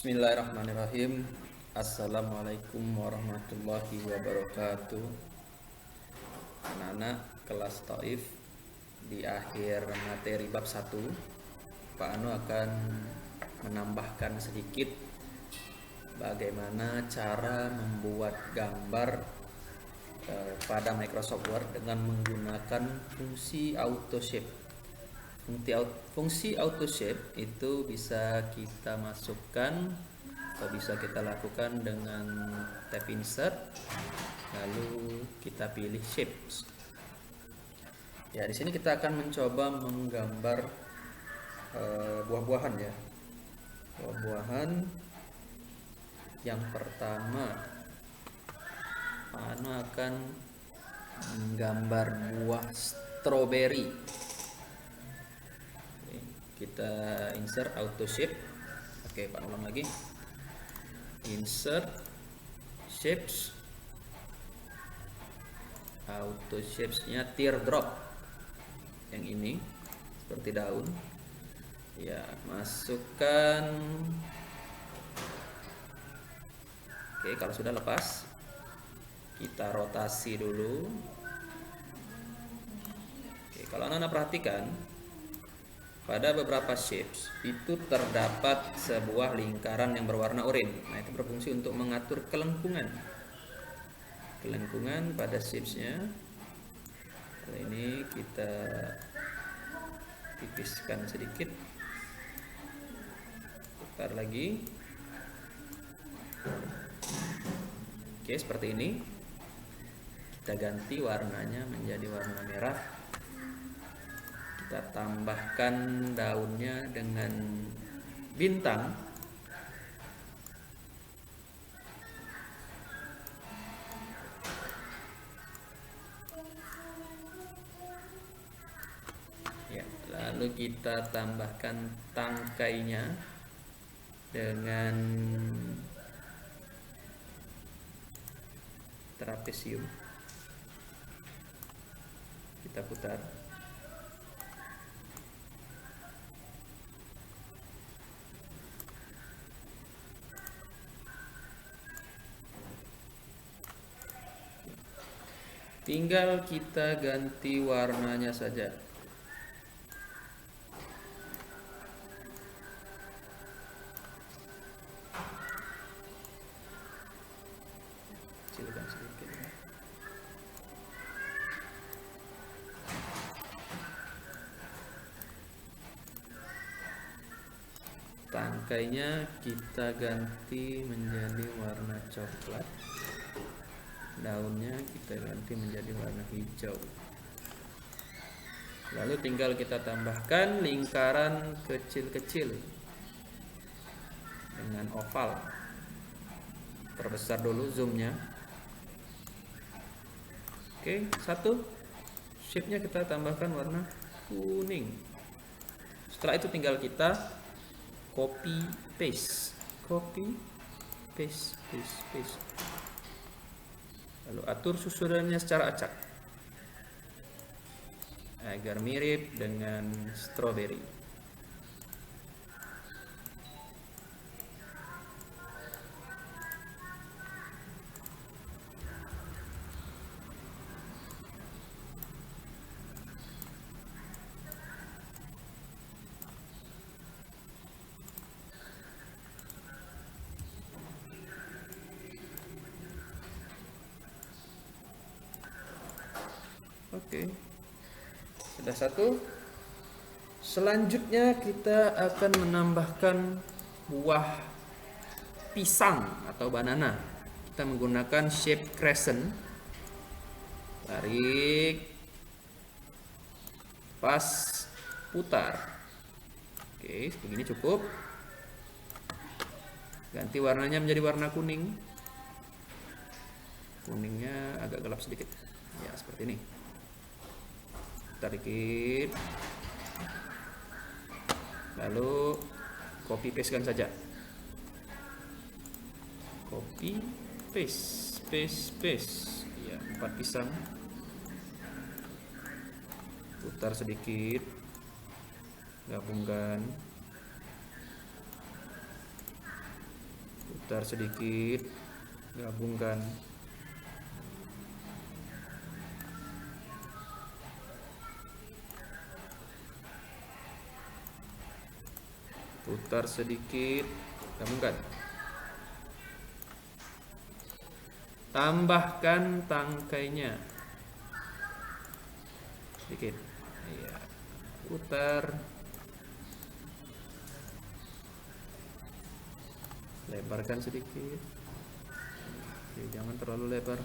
Bismillahirrahmanirrahim. Assalamualaikum warahmatullahi wabarakatuh. Anak-anak kelas Taif, di akhir materi bab 1, Pak Anu akan menambahkan sedikit bagaimana cara membuat gambar pada Microsoft Word dengan menggunakan fungsi auto shape. Fungsi auto shape itu bisa kita masukkan atau bisa kita lakukan dengan tab insert, lalu kita pilih shapes. Ya, di sini kita akan mencoba menggambar buah-buahan ya. Buah-buahan yang pertama, Anu akan menggambar buah stroberi. Kita insert auto shape. Oke, Pak ulang lagi. Insert shapes. Auto shapes-nya teardrop. Yang ini seperti daun. Ya, masukkan. Oke, kalau sudah lepas, kita rotasi dulu. Oke, kalau anak-anak perhatikan, pada beberapa shapes itu terdapat sebuah lingkaran yang berwarna oranye. Nah, itu berfungsi untuk mengatur kelengkungan pada shapes-nya. Ini kita tipiskan sedikit. Putar lagi. Oke, seperti ini. Kita ganti warnanya menjadi warna merah. Kita tambahkan daunnya dengan bintang. Ya, lalu kita tambahkan tangkainya dengan trapesium. Kita putar. Tinggal kita ganti warnanya saja. Kecilkan sedikit. Tangkainya kita ganti menjadi warna coklat. Daunnya kita ganti menjadi warna hijau. Lalu tinggal kita tambahkan lingkaran kecil-kecil dengan oval. Perbesar dulu zoomnya. Oke, satu. Shape-nya kita tambahkan warna kuning. Setelah itu tinggal kita copy paste. Lalu atur susunannya secara acak agar mirip dengan strawberry. Oke, sudah satu. Selanjutnya kita akan menambahkan buah pisang atau banana. Kita menggunakan shape crescent. Tarik, pas, putar. Oke, begini cukup. Ganti warnanya menjadi warna kuning. Kuningnya agak gelap sedikit. Ya, seperti ini. Tarik dikit, lalu copy pastekan saja. Copy paste. Ya, 4 pisang. Putar sedikit, gabungkan. putar sedikit, gabungkan. Putar sedikit, gabungkan. Tambahkan tangkainya sedikit. Iya. Putar. Lebarkan sedikit. Oke, jangan terlalu lebar.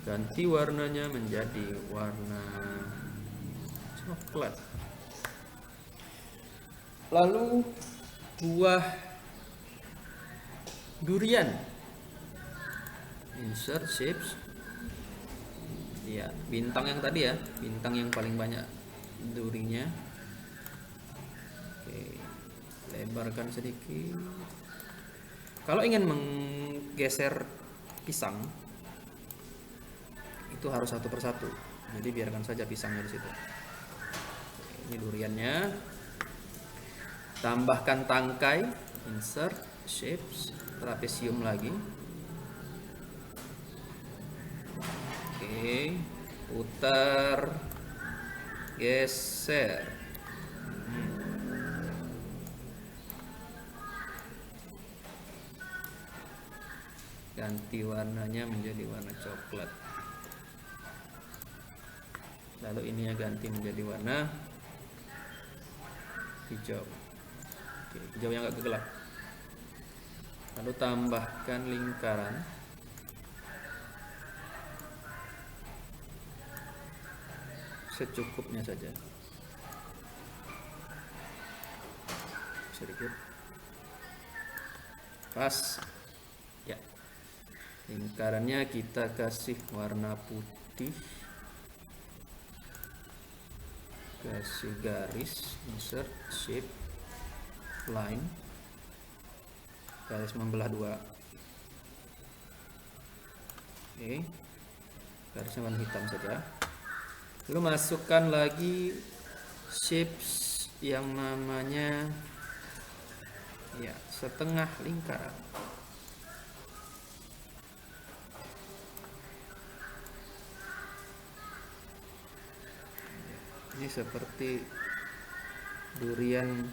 Ganti warnanya menjadi warna coklat. Lalu buah durian, insert shapes. Ya, bintang yang tadi ya, bintang yang paling banyak durinya. Oke, lebarkan sedikit. Kalau ingin menggeser pisang, itu harus satu persatu. Jadi biarkan saja pisangnya di situ. Ini duriannya. Tambahkan tangkai, insert shapes, trapesium lagi. Oke, putar, geser. Ganti warnanya menjadi warna coklat. Lalu ininya ganti menjadi warna hijau. Oke, hijau yang agak gelap. Lalu tambahkan lingkaran. Secukupnya saja. Sedikit. Pas. Ya. Lingkarannya kita kasih warna putih. Kasih garis, insert shape, line, garis membelah dua. Oke, garisnya warna hitam saja. Lalu masukkan lagi shapes yang namanya ya setengah lingkaran. Ini seperti durian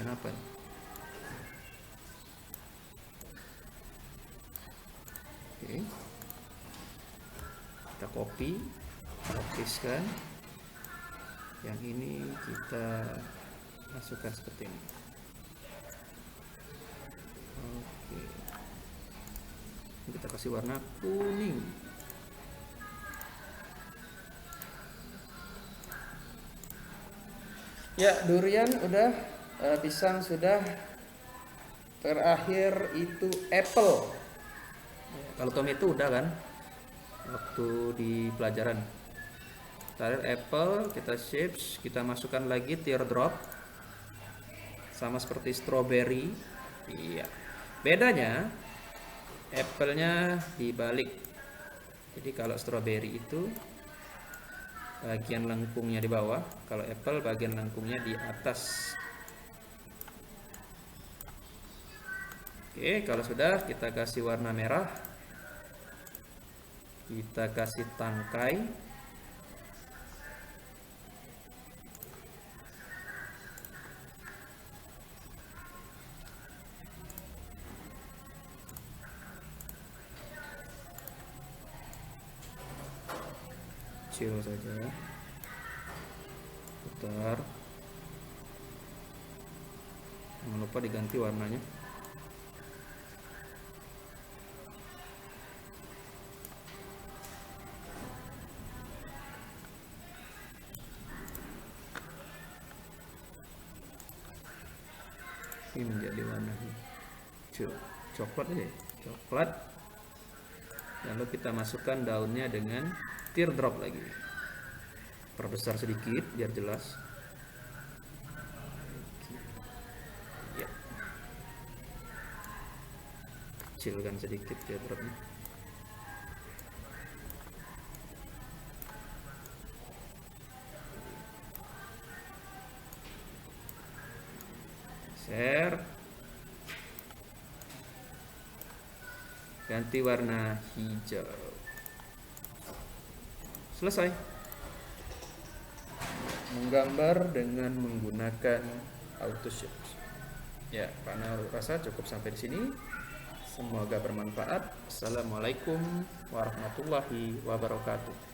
apa nih? Oke. Kita copy-kan. Yang ini kita masukkan seperti ini. Oke. Kita kasih warna kuning. Ya, durian udah, pisang sudah. Terakhir itu apple. Ya, kalau tomato udah kan, waktu di pelajaran. Terakhir apple, kita shapes, kita masukkan lagi teardrop, sama seperti strawberry. Iya. Bedanya, apple-nya dibalik. Jadi kalau strawberry itu bagian lengkungnya di bawah, kalau apple bagian lengkungnya di atas. Oke, kalau sudah kita kasih warna merah, kita kasih tangkai, kecil saja, putar, jangan lupa diganti warnanya. Ini menjadi warna hijau, coklat aja, coklat. Lalu kita masukkan daunnya dengan teardrop lagi. Perbesar sedikit biar jelas. Ya. Kecilkan sedikit teardropnya. Share. Ganti warna hijau. Selesai. Menggambar dengan menggunakan AutoShape. Ya, Pak Naur rasa cukup sampai di sini. Semoga bermanfaat. Assalamualaikum warahmatullahi wabarakatuh.